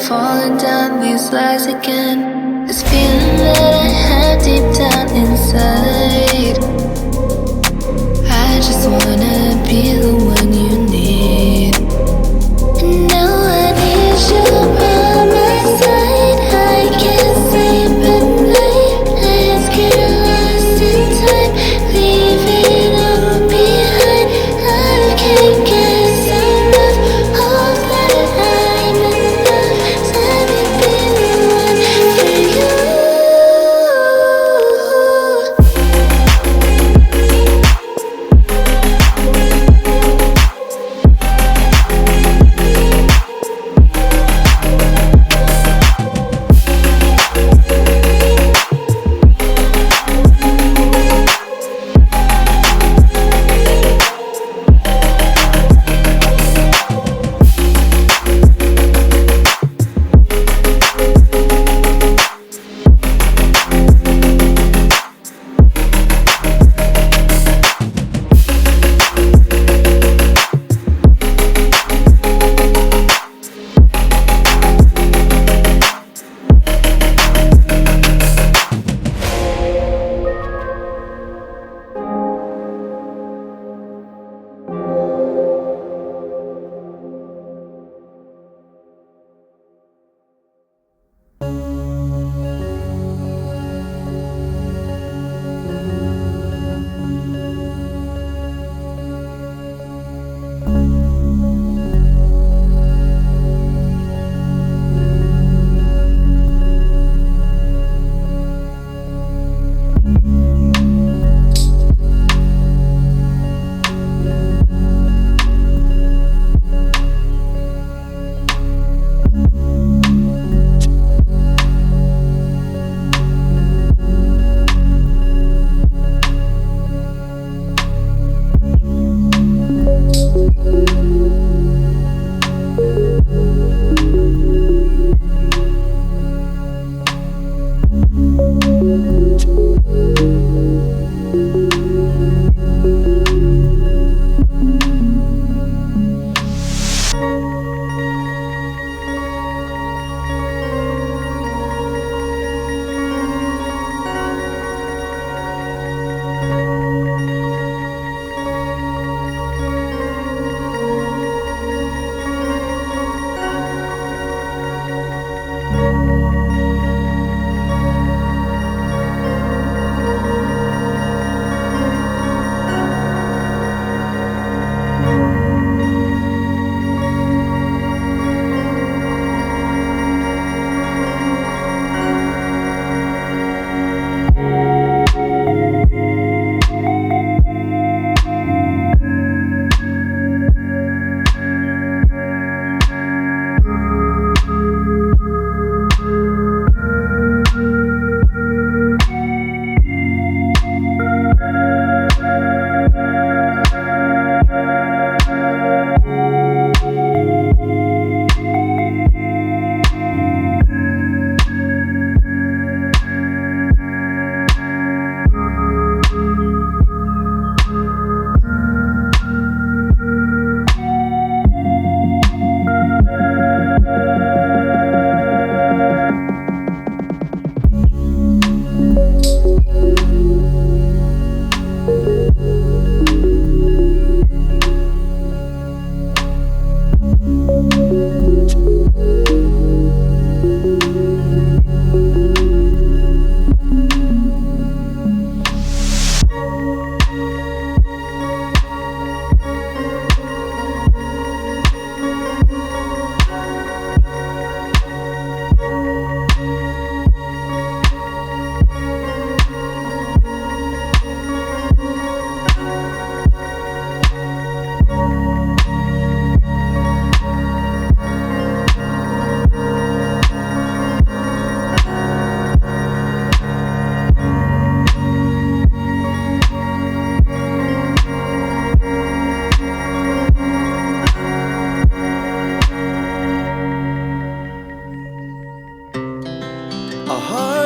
falling down these lies again. This feeling that I have deep down inside. I just wanna be the one you need. And now I need you by my side. I can't sleep at night. Let's get lost in time. Leave it all behind. I can't get enough of that I'm enough. Let me be the one for you.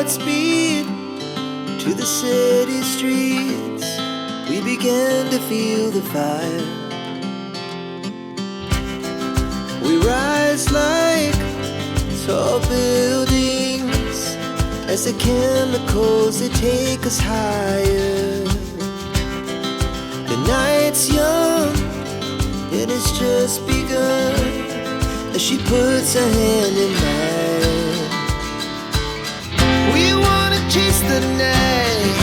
Speed to the city streets, we began to feel the fire. We rise like tall buildings as the chemicals they take us higher. The night's young and it's just begun as she puts her hand in mine. We wanna chase the night,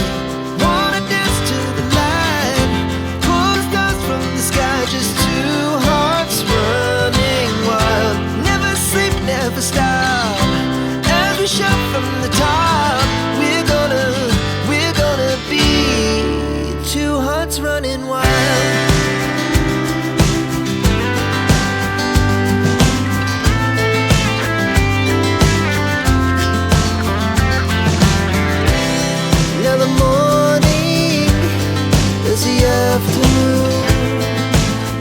wanna dance to the light, pull stars from the sky, just two hearts running wild. Never sleep, never stop, as we shout from the top. We're gonna be two hearts running wild. Now the morning is the afternoon,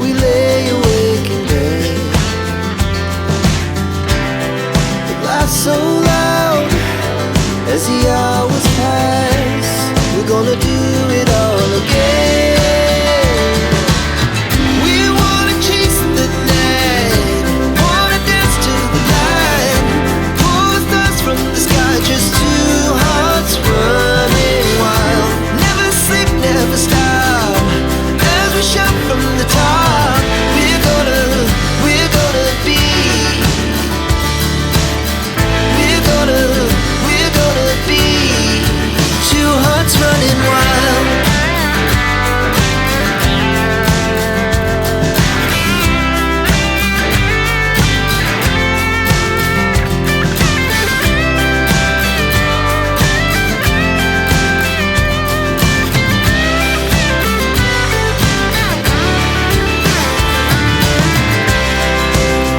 we lay awake in bed. The laughs so loud as the hours pass, we're gonna do it all again. We wanna chase the night, wanna dance to the light, pull the stars from the sky, just two hearts running wild. Never sleep, never stop, as we shout from the top. We're gonna be, we're gonna be two hearts running wild.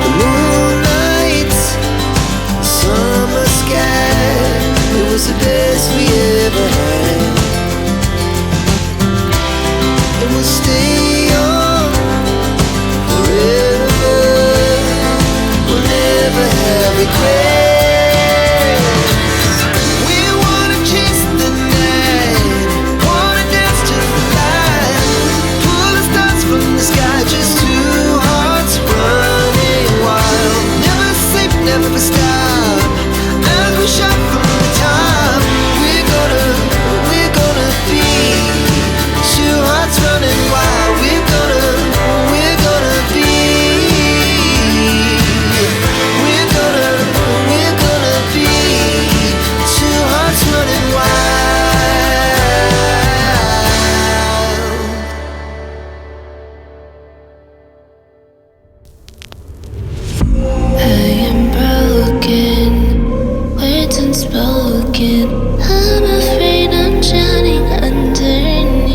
The moonlight, summer sky, it was the best we ever had. And we'll stay on forever, we'll never have regrets. We wanna chase the night, wanna dance to the light, pull the stars from the sky, just two hearts running wild. Never sleep, never stop, as we shout from the top. We're gonna be two hearts running wild. We're gonna be, we're gonna be two hearts running wild. I am broken, words unspoken. I'm afraid I'm drowning underneath.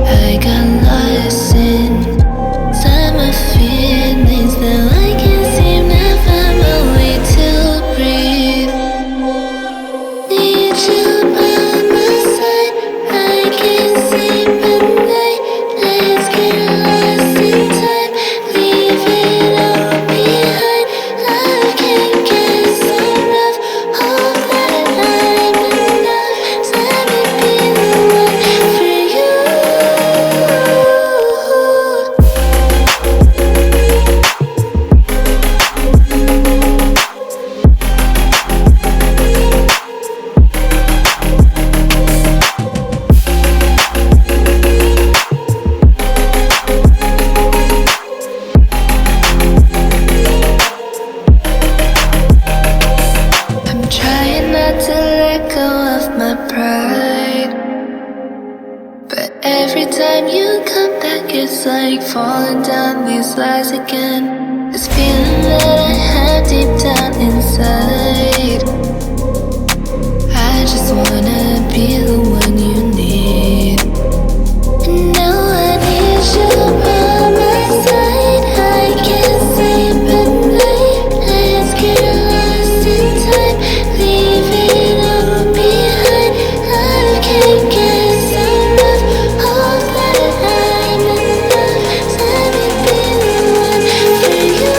I got lost inside my feelings. Now I can't seem to find my way to breathe. Need you by my side, I can't sleep at night. Let's get lost in time, leave it all behind. Love can get so rough, hope that I'm enough. Let me be the one for you. I'm trying not to let go of my pride, but every time you come back, it's like falling down these lies again. This feeling that I have deep down inside, I just wanna be the one you need. And now I need you by my side, I can't sleep at night. Let's get lost in time, leave it all behind. Love can get so rough, hope that I'm enough. Let me be the one for you.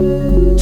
you.